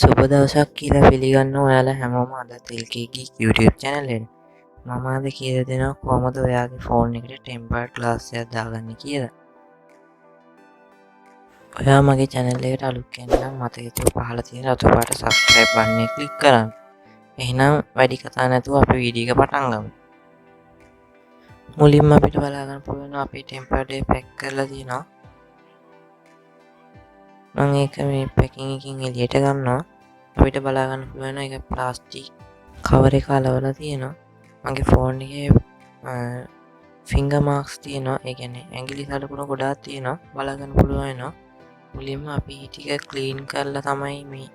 සුබ දවසක් කියලා පිළිගන්න ඔයාලා හැමෝම අදත් LKගේ YouTube channel එකට. මම අද කියලා දෙනවා කොහොමද ඔයාගේ ෆෝන් එකට ටෙම්පර්ඩ් ග්ලාස් එකක් දාගන්නේ කියලා. ඔයා මගේ channel එකට අලුත් කෙනෙක් නම් මතක තියාගන්න පහළ තියෙන රතු පාට subscribe button එක click කරන්න. එහෙනම් වැඩි කතා නැතුව අපි වීඩියෝ එක පටන් ගමු. මුලින්ම අපිට බලා ගන්න පුළුවන් අපේ ටෙම්පර්ඩ් එක පැක් කරලා තියෙනවා. මම ඒක මේ පැකින් එකකින් එළියට ගන්නවා. අපිට බලා ගන්න පුළුවන් ඒක ප්ලාස්ටික් කවර් එක අලවලා තියෙනවා. මගේ ෆෝන් එකේ ෆින්ගර් මාක්ස් තියෙනවා. ඒ කියන්නේ ඇඟිලි සලකුණු ගොඩාක් තියෙනවා. බලා ගන්න පුළුවන් වෙනවා. මුලින්ම අපි ටික ක්ලීන් කරලා තමයි මේ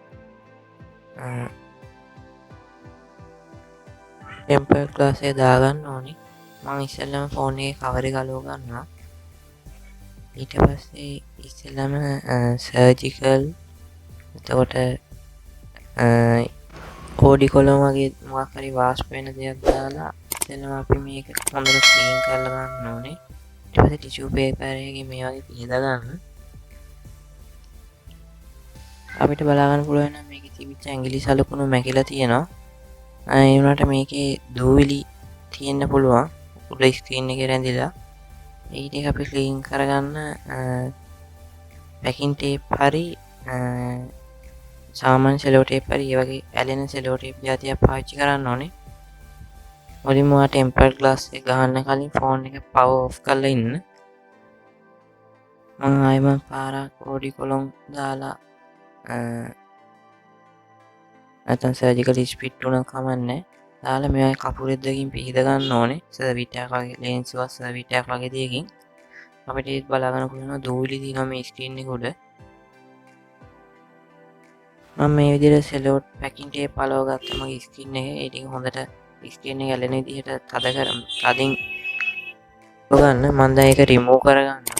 ටෙම්පර්ඩ් ග්ලාස් එක දාගන්න ඕනේ. මම ඉස්සෙල්ලාම ෆෝන් එකේ කවර් එක අලව ගන්නවා. ඊට පස්සේ ඉස්සෙල්ලාම සර්ජිකල් එතකොට ඕඩි කොලම් වගේ මොකක් හරි වාෂ් වෙන දෙයක් දාලා ඉතින් අපි මේක හොඳට ක්ලීන් කරලා ගන්න ඕනේ. ඊට පස්සේ ටිෂු පේපර් එකකින් මේ වගේ පිහදා ගන්න. අපිට බලා ගන්න පුළුවන් නම් මේකේ තිබිච්ච ඇඟිලි සලකුණු මැකිලා තියෙනවා. ඒ වුණාට මේකේ දූවිලි තියෙන්න පුළුවන්. උඩ ස්ක්‍රීන් එකේ රැඳිලා. ඒ ටික අපි ක්ලීන් කරගන්න පැකින් ටේප් හරි සාමාන්‍ය සෙලෝ ටේප් හරි ඒ වගේ ඇලෙන සෙලෝ ටේප් జాතියක් පාවිච්චි කරන්න ඕනේ. මුලින්ම ඔයා ටෙම්පර්ඩ් ග්ලාස් එක ගහන්න කලින් ෆෝන් එක පවර් ඔෆ් කරලා ඉන්න. මම ආයෙම පාරක් ඕඩි කොලම් දාලා නැත්නම් සර්ජිකල් ස්පිට් උනක් කමන්නේ. දාලා මේ කපුරෙක් දෙකින් පිහිද ගන්න ඕනේ. සර්විටයක් වගේ ලෙන්ස් එක සර්විටයක් වගේ දෙයකින් අපිට ඒක බලා ගන්න පුළුවන් දූවිලි තියෙනවා මේ ස්ක්‍රීන් එක උඩ. මම මේ විදිහට සෙලෝ පැකින් ටේප් අලව ගත්තා මගේ ස්ක්‍රීන් එකේ. ඒ ටික හොඳට ස්ක්‍රීන් එක ඇලෙන විදිහට තද කරමු. තදින් ගන්න මම දැන් ඒක රිමූව් කරගන්නවා.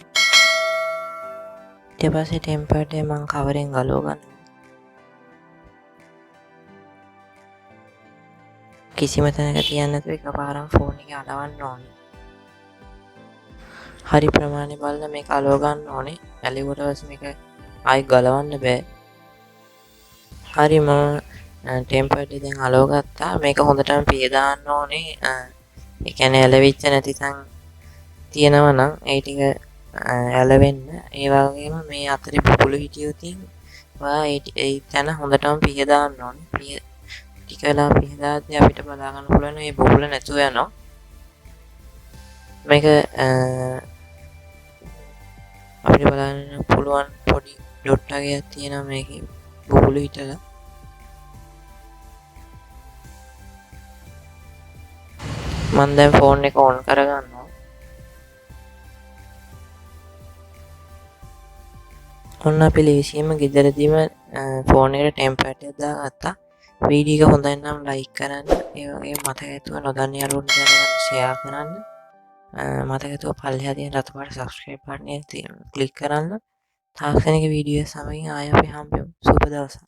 ඊට පස්සේ ටෙම්පර්ඩ් එක මම කවරෙන් ගලව ගන්නවා. කිසිම තැනක තියන්න නැතුව එකපාරම ෆෝන් එක අලවන්න ඕනේ. හරි ප්‍රමාණය බලලා මේක අලව ගන්න ඕනේ. ඇලෙවට පස්සේ මේක ආයි ගලවන්න බෑ. හරි මම ටෙම්පර්ඩ් එක දැන් අලව ගත්තා. මේක හොඳටම පිය දාන්න ඕනේ. ඒ කියන්නේ ඇලවිච්ච නැති තැන් තියෙනවා නම් ඒ ටික ඇලවෙන්න. ඒ වගේම මේ අතරේ බුබුලු හිටියොත් ඔයා ඒ තැන හොඳටම පිය දාන්න ඕනේ. පිය ටික වෙලා පිය දාද්දී අපිට බලා ගන්න පුළුවන් මේ බුබුල නැතුව යනවා. මේක අපිට බලන්න පුළුවන් පොඩි ඩොට් වගේක් තියෙනවා මේකේ බුබුලු හිටලා. මම දැන් ෆෝන් එක ඔන් කරගන්නවා. ඔන්න අපි ලේසියෙන්ම ගෙදරදීම ෆෝන් එකට ටෙම්පර්ඩ් එක දාගත්තා. වීඩියෝ එක හොඳයි නම් ලයික් කරන්න. ඒ වගේම මතක ඇතුව නොදන්න යාළුවන්ට ෂෙයා කරන්න. මතක ඇතුව පල්ලෙහා තියෙන රතු පාට subscribe button එක ක්ලික් කරන්න. තාක්ෂණික වීඩියෝ සමගින් ආයෙ අපි හම්බෙමු. සුබ දවසක්.